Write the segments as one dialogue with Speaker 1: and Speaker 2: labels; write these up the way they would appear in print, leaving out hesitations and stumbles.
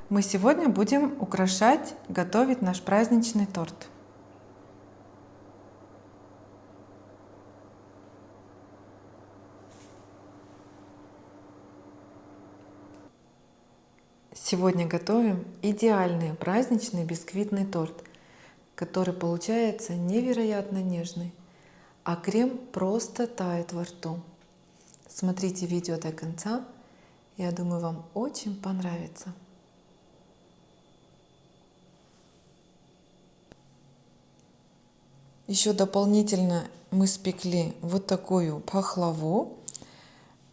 Speaker 1: Мы сегодня будем украшать, готовить наш праздничный торт. Сегодня готовим идеальный праздничный бисквитный торт, который получается невероятно нежный, а крем просто тает во рту. Смотрите видео до конца, я думаю, вам очень понравится. Еще дополнительно мы спекли вот такую пахлаву,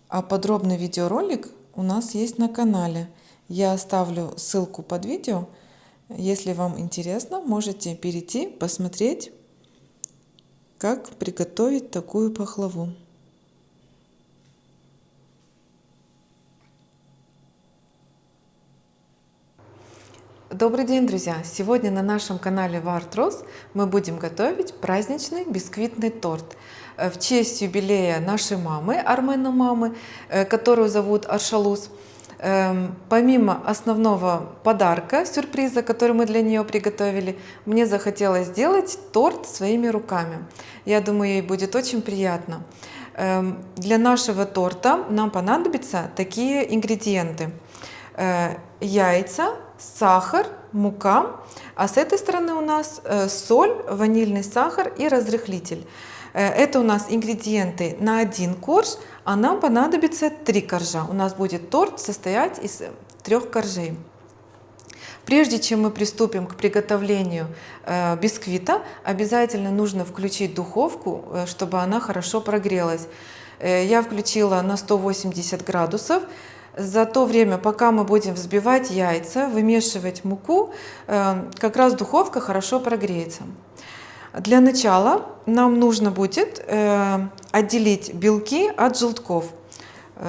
Speaker 1: а подробный видеоролик у нас есть на канале. Я оставлю ссылку под видео. Если вам интересно, можете перейти, посмотреть, как приготовить такую пахлаву. Добрый день, друзья! Сегодня на нашем канале Вартрос мы будем готовить праздничный бисквитный торт в честь юбилея нашей мамы, Армена мамы, которую зовут Аршалус. Помимо основного подарка, сюрприза, который мы для нее приготовили, мне захотелось сделать торт своими руками. Я думаю, ей будет очень приятно. Для нашего торта нам понадобятся такие ингредиенты: яйца, сахар, мука, а с этой стороны у нас соль, ванильный сахар и разрыхлитель. Это у нас ингредиенты на 1 корж, а нам понадобится 3 коржа. У нас будет торт состоять из 3 коржей. Прежде чем мы приступим к приготовлению бисквита, обязательно нужно включить духовку, чтобы она хорошо прогрелась. Я включила на 180 градусов. За то время, пока мы будем взбивать яйца, вымешивать муку, как раз духовка хорошо прогреется. Для начала нам нужно будет отделить белки от желтков.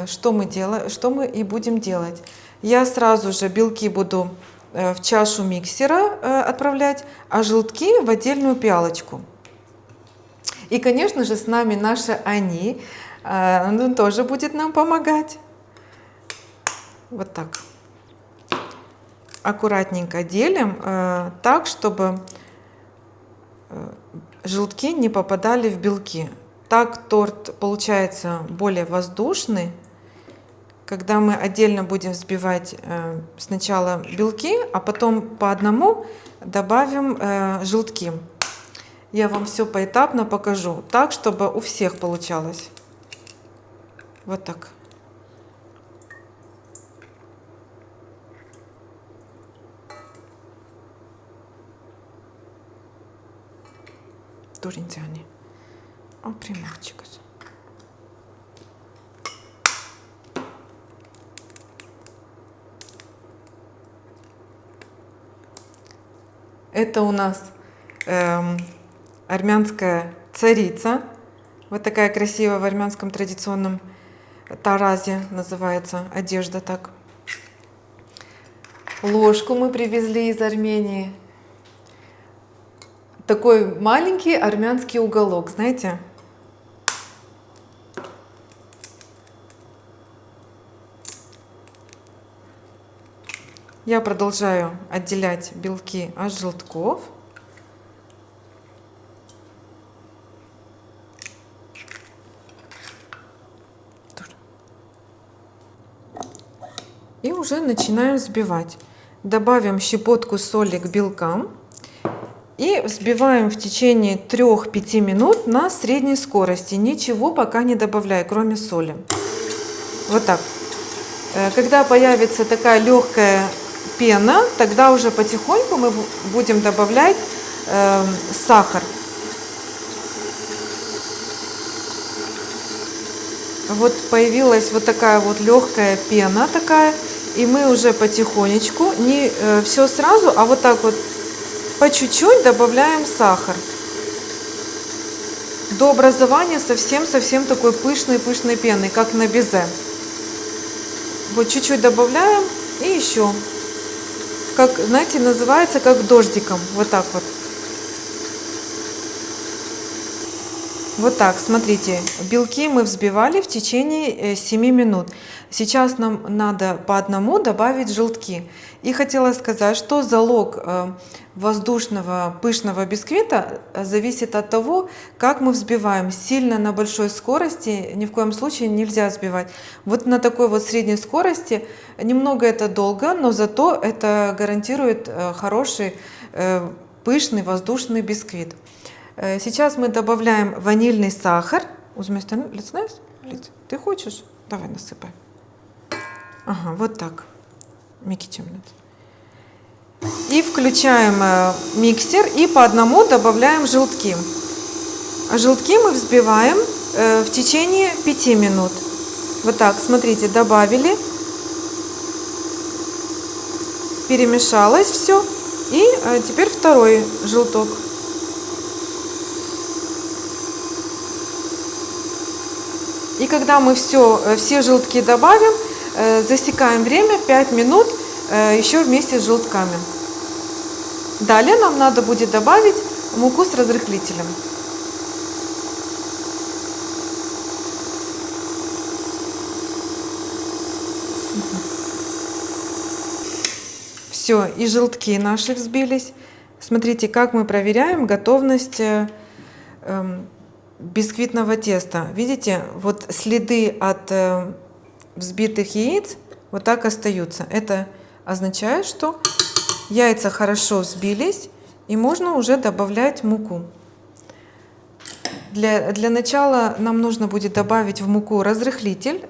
Speaker 1: Что мы и будем делать. Я сразу же белки буду в чашу миксера отправлять, а желтки в отдельную пиалочку. И, конечно же, с нами наша Ани, она тоже будет нам помогать. Вот так. Аккуратненько делим, так, чтобы желтки не попадали в белки. Так торт получается более воздушный. Когда мы отдельно будем взбивать сначала белки, а потом по одному добавим желтки. Я вам все поэтапно покажу, так, чтобы у всех получалось. Вот так. Туринтяне. О, примачикас. Это у нас армянская царица. Вот такая красивая в армянском традиционном таразе называется одежда так. Ложку мы привезли из Армении. Такой маленький армянский уголок, знаете? Я продолжаю отделять белки от желтков. И уже начинаем взбивать. Добавим щепотку соли к белкам. И взбиваем в течение 3-5 минут на средней скорости. Ничего пока не добавляю, кроме соли. Вот так. Когда появится такая легкая пена, тогда уже потихоньку мы будем добавлять сахар. Вот появилась вот такая вот легкая пена такая. И мы уже потихонечку, не все сразу, а вот так вот по чуть-чуть добавляем сахар до образования совсем такой пышной пены, как на безе. Вот чуть-чуть добавляем и еще, как, знаете, называется как дождиком, вот так вот. Вот так, смотрите, белки мы взбивали в течение 7 минут. Сейчас нам надо по одному добавить желтки. И хотела сказать, что залог воздушного пышного бисквита зависит от того, как мы взбиваем. Сильно на большой скорости ни в коем случае нельзя взбивать. Вот на такой вот средней скорости немного это долго, но зато это гарантирует хороший пышный воздушный бисквит. Сейчас мы добавляем ванильный сахар. Ты хочешь? Давай насыпай. Ага, вот так. И включаем миксер и по одному добавляем желтки. А желтки мы взбиваем в течение 5 минут. Вот так, смотрите, добавили, перемешалось все. И теперь второй желток. И когда мы все желтки добавим, засекаем время 5 минут еще вместе с желтками. Далее нам надо будет добавить муку с разрыхлителем. Все, и желтки наши взбились. Смотрите, как мы проверяем готовность бисквитного теста. Видите, вот следы от взбитых яиц вот так остаются. Это означает, что яйца хорошо взбились и можно уже добавлять муку. Для начала нам нужно будет добавить в муку разрыхлитель.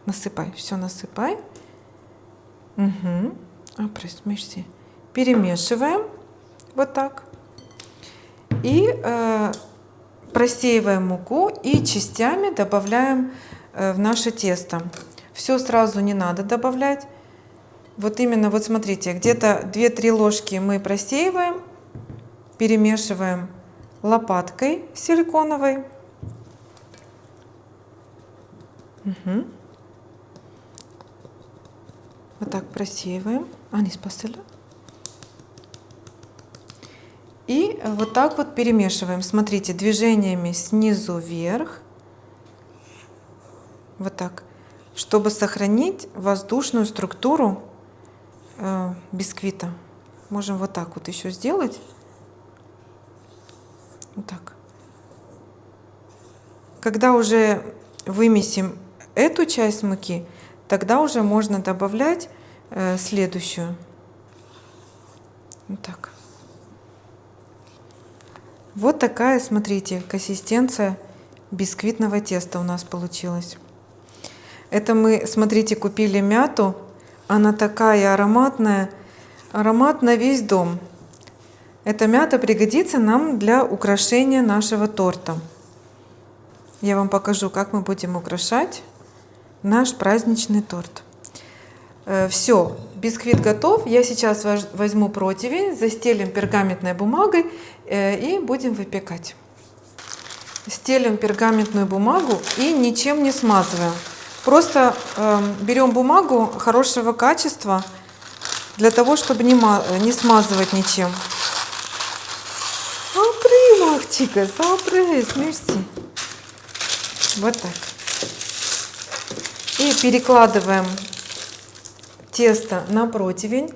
Speaker 1: Насыпай, все насыпай. Перемешиваем вот так. И просеиваем муку и частями добавляем в наше тесто. Все сразу не надо добавлять. Вот именно, вот смотрите, где-то 2-3 ложки мы просеиваем, перемешиваем лопаткой силиконовой. Вот так просеиваем. И вот так вот перемешиваем. Смотрите, движениями снизу вверх. Вот так. Чтобы сохранить воздушную структуру бисквита. Можем вот так вот еще сделать. Вот так. Когда уже вымесим эту часть муки, тогда уже можно добавлять следующую. Вот так. Вот такая, смотрите, консистенция бисквитного теста у нас получилась. Это мы, смотрите, купили мяту. Она такая ароматная. Аромат на весь дом. Эта мята пригодится нам для украшения нашего торта. Я вам покажу, как мы будем украшать наш праздничный торт. Все, бисквит готов. Я сейчас возьму противень, застелим пергаментной бумагой и будем выпекать. Стелим пергаментную бумагу и ничем не смазываем. Просто берем бумагу хорошего качества, для того, чтобы не смазывать ничем. Вот так. И перекладываем тесто на противень.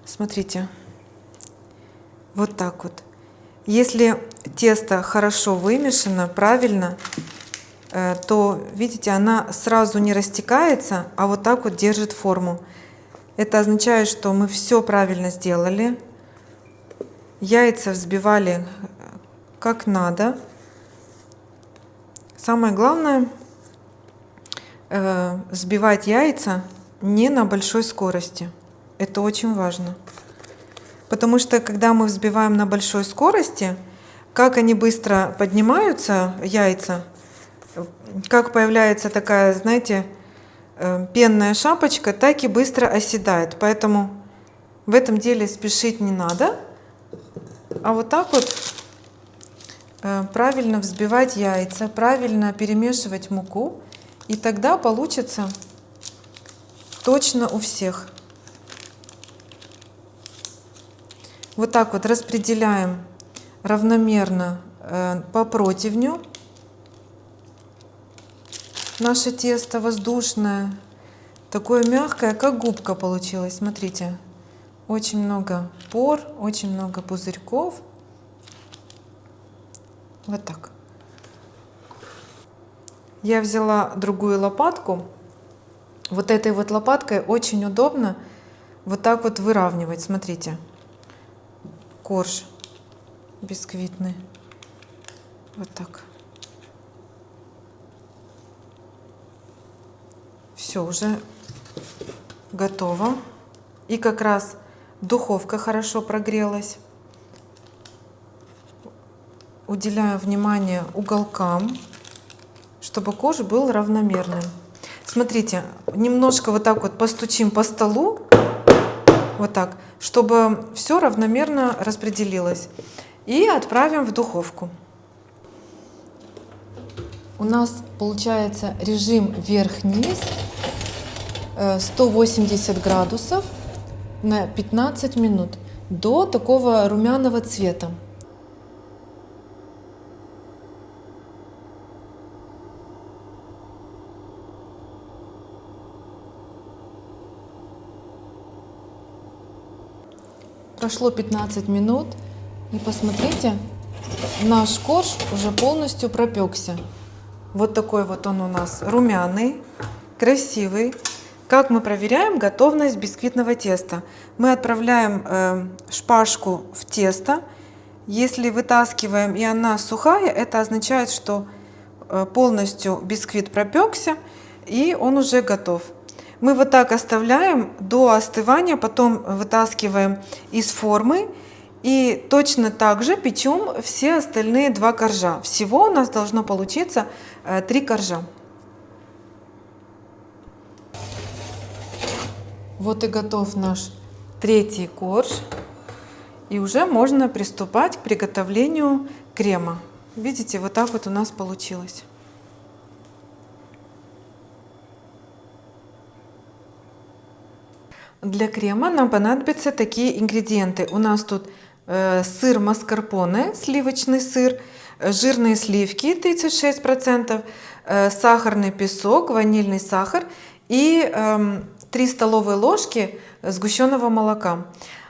Speaker 1: Смотрите. Вот так вот. Если тесто хорошо вымешано, правильно, то, видите, она сразу не растекается, а вот так вот держит форму. Это означает, что мы все правильно сделали. Яйца взбивали как надо. Самое главное взбивать яйца не на большой скорости. Это очень важно. Потому что когда мы взбиваем на большой скорости, как они быстро поднимаются, яйца, как появляется такая, знаете, пенная шапочка, так и быстро оседает. Поэтому в этом деле спешить не надо. А вот так вот правильно взбивать яйца, правильно перемешивать муку. И тогда получится точно у всех. Вот так вот распределяем равномерно по противню наше тесто воздушное. Такое мягкое, как губка получилось. Смотрите, очень много пор, очень много пузырьков. Вот так. Я взяла другую лопатку. Вот этой вот лопаткой очень удобно вот так вот выравнивать. Смотрите, корж бисквитный. Вот так. Все, уже готово. И как раз духовка хорошо прогрелась. Уделяю внимание уголкам, чтобы корж был равномерным. Смотрите, немножко вот так вот постучим по столу, вот так, чтобы все равномерно распределилось. И отправим в духовку. У нас получается режим вверх-вниз, 180 градусов на 15 минут до такого румяного цвета. Прошло 15 минут, и посмотрите, наш корж уже полностью пропекся. Вот такой вот он у нас румяный, красивый. Как мы проверяем готовность бисквитного теста? Мы отправляем шпажку в тесто. Если вытаскиваем и она сухая, это означает, что полностью бисквит пропекся и он уже готов. Мы вот так оставляем до остывания, потом вытаскиваем из формы и точно так же печем все остальные 2 коржа. Всего у нас должно получиться 3 коржа. Вот и готов наш 3-й корж. И уже можно приступать к приготовлению крема. Видите, вот так вот у нас получилось. Для крема нам понадобятся такие ингредиенты. У нас тут сыр маскарпоне, сливочный сыр, жирные сливки 36%, сахарный песок, ванильный сахар и 3 столовые ложки сгущенного молока.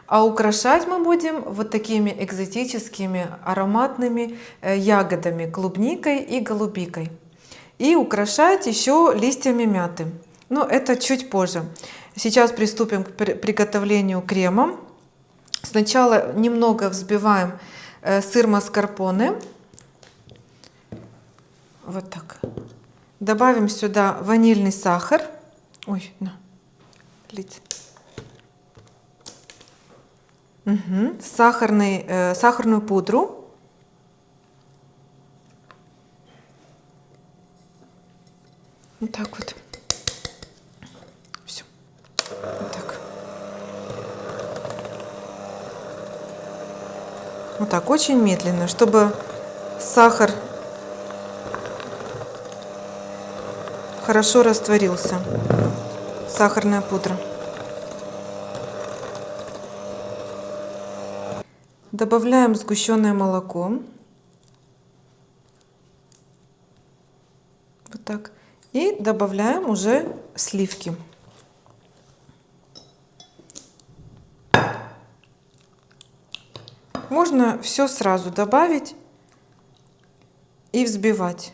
Speaker 1: А украшать мы будем вот такими экзотическими ароматными ягодами, клубникой и голубикой. И украшать еще листьями мяты. Но это чуть позже. Сейчас приступим к приготовлению крема. Сначала немного взбиваем сыр маскарпоне. Вот так. Добавим сюда ванильный сахар. Ой, на, лить. Угу. Сахарную пудру. Вот так вот. Все. Вот так. Вот так, очень медленно, чтобы сахар хорошо растворился. Сахарная пудра. Добавляем сгущенное молоко. Вот так. И добавляем уже сливки. Можно все сразу добавить и взбивать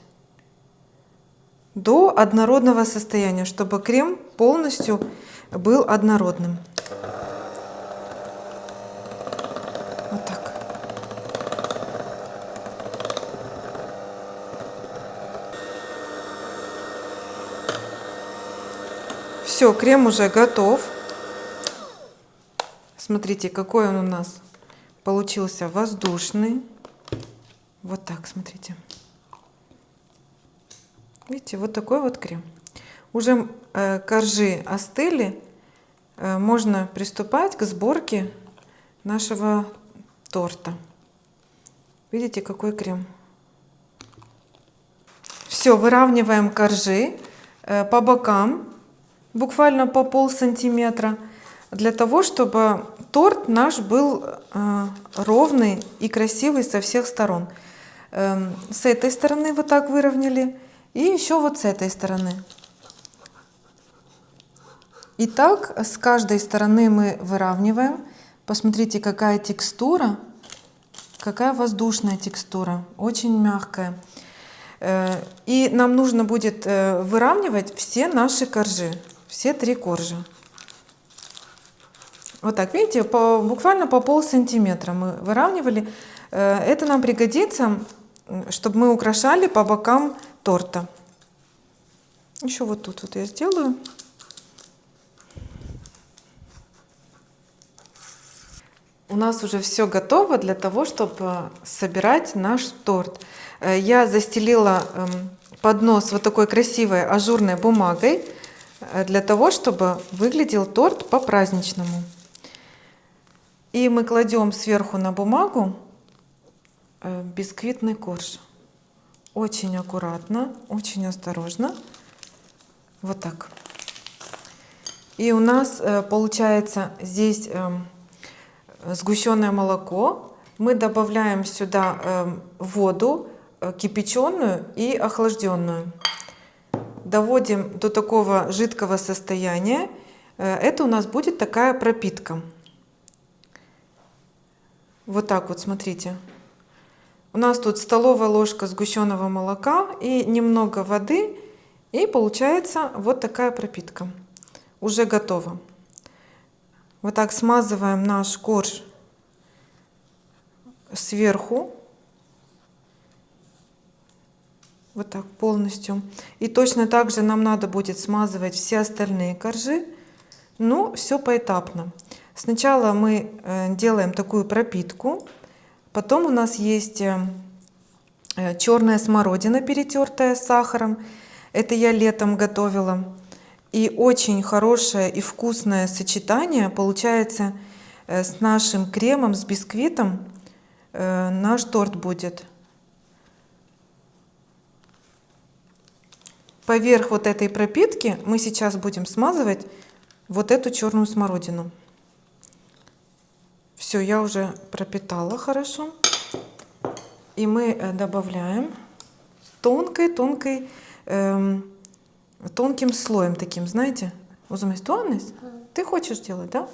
Speaker 1: до однородного состояния, чтобы крем полностью был однородным. Вот так. Все, крем уже готов. Смотрите, какой он у нас получился воздушный. Вот так, смотрите. Видите, вот такой вот крем. Уже коржи остыли. Можно приступать к сборке нашего торта. Видите, какой крем. Все, выравниваем коржи по бокам, буквально по полсантиметра, для того, чтобы торт наш был ровный и красивый со всех сторон. С этой стороны вот так выровняли, и еще вот с этой стороны. Итак, с каждой стороны мы выравниваем. Посмотрите, какая текстура, какая воздушная текстура, очень мягкая. И нам нужно будет выравнивать все наши коржи, все 3 коржа. Вот так, видите, буквально по полсантиметра мы выравнивали. Это нам пригодится, чтобы мы украшали по бокам торта. Еще вот тут вот я сделаю. У нас уже все готово для того, чтобы собирать наш торт. Я застелила поднос вот такой красивой ажурной бумагой, для того, чтобы выглядел торт по-праздничному. И мы кладем сверху на бумагу бисквитный корж. Очень аккуратно, очень осторожно. Вот так. И у нас получается здесь сгущенное молоко. Мы добавляем сюда воду кипяченую и охлажденную. Доводим до такого жидкого состояния. Это у нас будет такая пропитка. Вот так вот, смотрите. У нас тут столовая ложка сгущенного молока и немного воды. И получается вот такая пропитка. Уже готова. Вот так смазываем наш корж сверху. Вот так полностью. И точно так же нам надо будет смазывать все остальные коржи. Но все поэтапно. Сначала мы делаем такую пропитку. Потом у нас есть черная смородина, перетертая с сахаром. Это я летом готовила. И очень хорошее и вкусное сочетание получается с нашим кремом, с бисквитом. Наш торт будет. Поверх вот этой пропитки мы сейчас будем смазывать вот эту черную смородину. Все, я уже пропитала хорошо. И мы добавляем тонким слоем таким, знаете. Uzmēs to, Анис? Ты хочешь делать, да?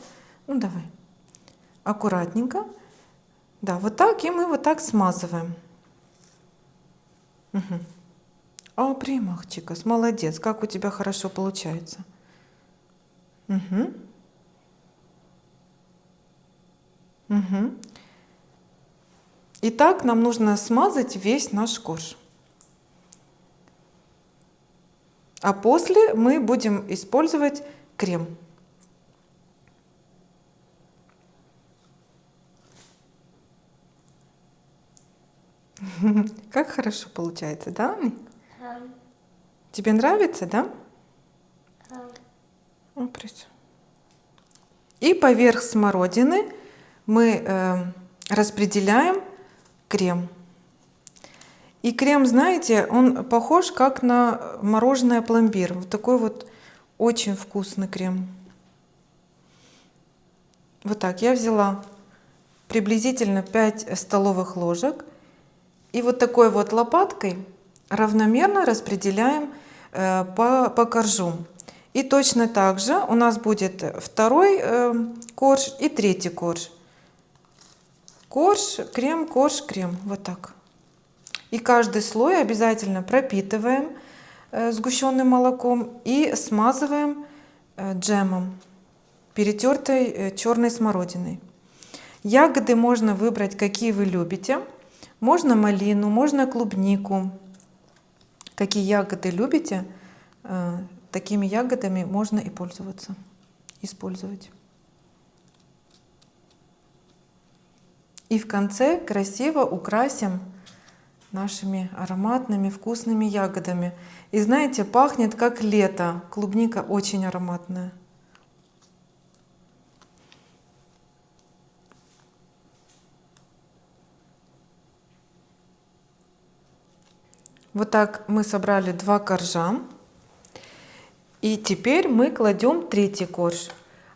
Speaker 1: Ну давай. Аккуратненько. Да, вот так, и мы вот так смазываем. Угу. А, примах, Чикас, молодец, как у тебя хорошо получается. Угу. Угу. Итак, нам нужно смазать весь наш корж. А после мы будем использовать крем. Как хорошо получается, да?
Speaker 2: Да.
Speaker 1: Тебе нравится, да?
Speaker 2: Да.
Speaker 1: И поверх смородины мы распределяем крем. И крем, знаете, он похож как на мороженое пломбир. Вот такой вот очень вкусный крем. Вот так я взяла приблизительно 5 столовых ложек. И вот такой вот лопаткой равномерно распределяем по коржу. И точно так же у нас будет второй корж и третий корж. Корж, крем, корж, крем. Вот так. И каждый слой обязательно пропитываем сгущенным молоком и смазываем джемом, перетертой черной смородиной. Ягоды можно выбрать, какие вы любите. Можно малину, можно клубнику. Какие ягоды любите, такими ягодами можно и пользоваться, использовать. И в конце красиво украсим нашими ароматными вкусными ягодами. И знаете, пахнет как лето. Клубника очень ароматная. Вот так мы собрали 2 коржа. И теперь мы кладем третий корж.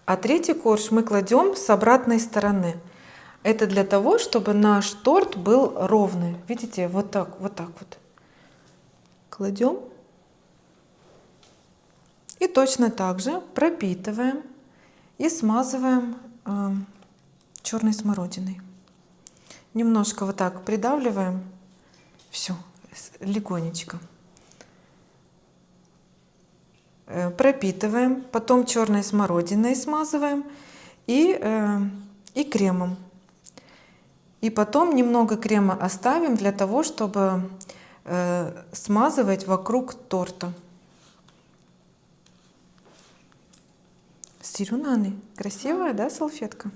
Speaker 1: А третий корж мы кладем с обратной стороны. Это для того, чтобы наш торт был ровный. Видите, вот так вот. Кладем. И точно так же пропитываем и смазываем черной смородиной. Немножко вот так придавливаем, все, легонечко. Пропитываем, потом черной смородиной смазываем и кремом. И потом немного крема оставим для того, чтобы смазывать вокруг торта. Сирюнаны. Красивая, да, салфетка?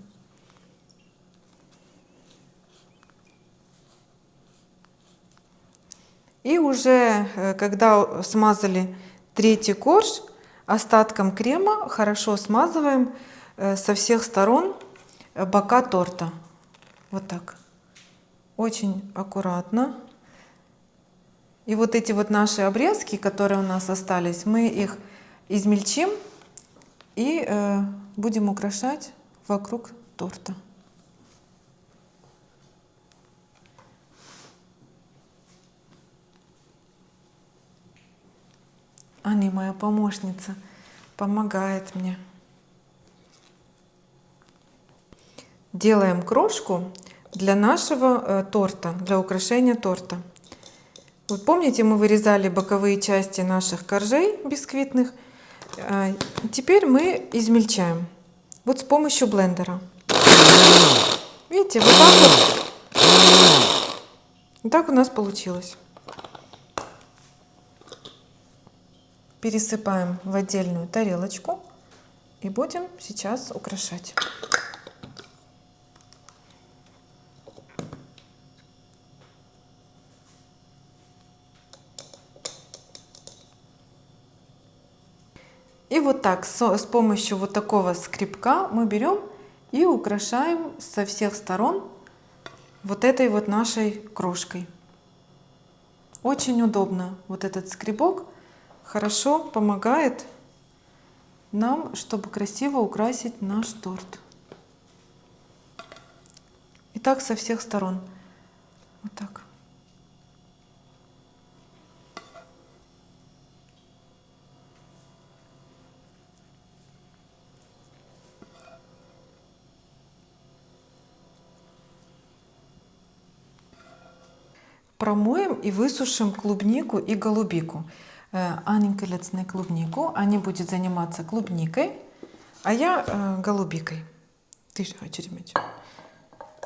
Speaker 1: И уже когда смазали третий корж, остатком крема хорошо смазываем со всех сторон бока торта. Вот так. Очень аккуратно. И вот эти вот наши обрезки, которые у нас остались, мы их измельчим и будем украшать вокруг торта. Аня, моя помощница, помогает мне. Делаем крошку для нашего торта, для украшения торта. Вот помните, мы вырезали боковые части наших коржей бисквитных. Теперь мы измельчаем. Вот с помощью блендера. Видите, вот так вот. Вот так у нас получилось. Пересыпаем в отдельную тарелочку и будем сейчас украшать. И вот так, с помощью вот такого скребка мы берем и украшаем со всех сторон вот этой вот нашей крошкой. Очень удобно. Вот этот скребок хорошо помогает нам, чтобы красиво украсить наш торт. И так со всех сторон. Вот так. Промоем и высушим клубнику и голубику. Аненька лецне клубнику, Аня будет заниматься клубникой, а я голубикой. Ты же черемеч.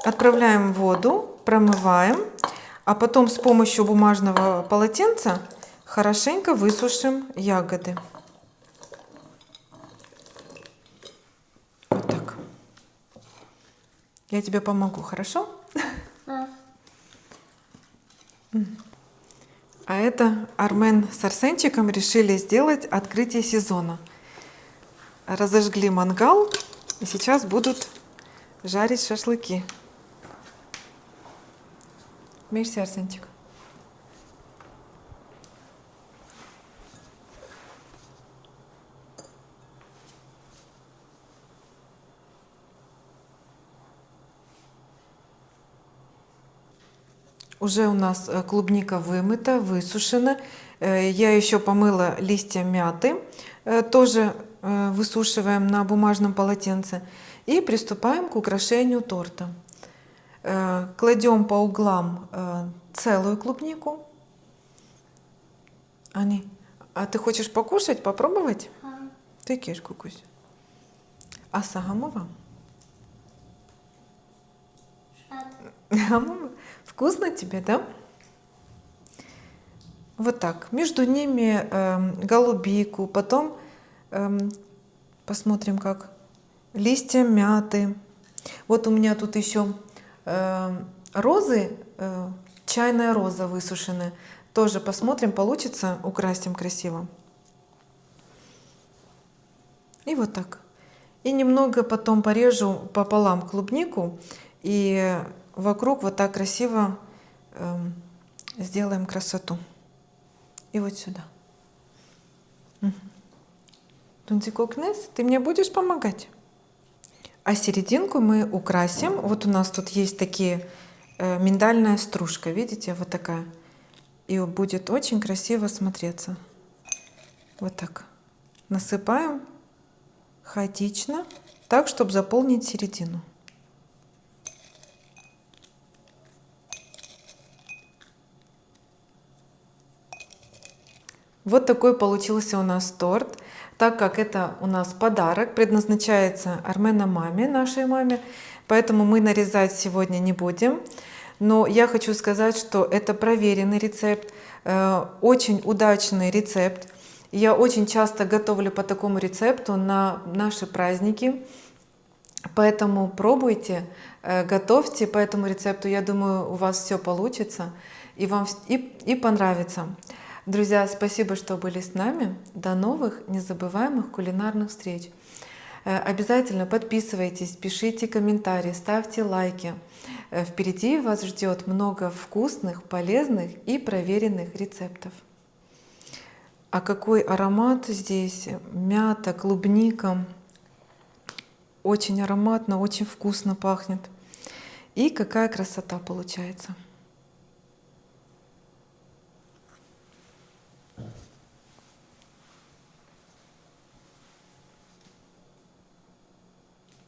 Speaker 1: Отправляем в воду, промываем, а потом с помощью бумажного полотенца хорошенько высушим ягоды. Вот так. Я тебе помогу, хорошо?
Speaker 2: Да.
Speaker 1: А это Армен с Арсенчиком решили сделать открытие сезона. Разожгли мангал и сейчас будут жарить шашлыки. Мерси, Арсенчик. Уже у нас клубника вымыта, высушена. Я еще помыла листья мяты, тоже высушиваем на бумажном полотенце. И приступаем к украшению торта. Кладем по углам целую клубнику. Ани, а ты хочешь покушать, попробовать? Ты киш кукусь. А сагамова? Вкусно тебе, да? Вот так. Между ними голубику, потом посмотрим, как листья мяты. Вот у меня тут еще розы, чайная роза высушенная. Тоже посмотрим, получится, украсим красиво. И вот так. И немного потом порежу пополам клубнику и вокруг вот так красиво сделаем красоту. И вот сюда. Тунцикокнес, ты мне будешь помогать? А серединку мы украсим. Вот у нас тут есть такие миндальная стружка, видите, вот такая. И будет очень красиво смотреться. Вот так. насыпаем хаотично, так, чтобы заполнить середину. Вот такой получился у нас торт. Так как это у нас подарок, предназначается Армена маме, нашей маме, поэтому мы нарезать сегодня не будем. Но я хочу сказать, что это проверенный рецепт, очень удачный рецепт. Я очень часто готовлю по такому рецепту на наши праздники. Поэтому пробуйте, готовьте по этому рецепту. Я думаю, у вас все получится и вам и понравится. Друзья, спасибо, что были с нами. До новых незабываемых кулинарных встреч. Обязательно подписывайтесь, пишите комментарии, ставьте лайки. Впереди вас ждет много вкусных, полезных и проверенных рецептов. А какой аромат здесь! Мята, клубника. Очень ароматно, очень вкусно пахнет. И какая красота получается!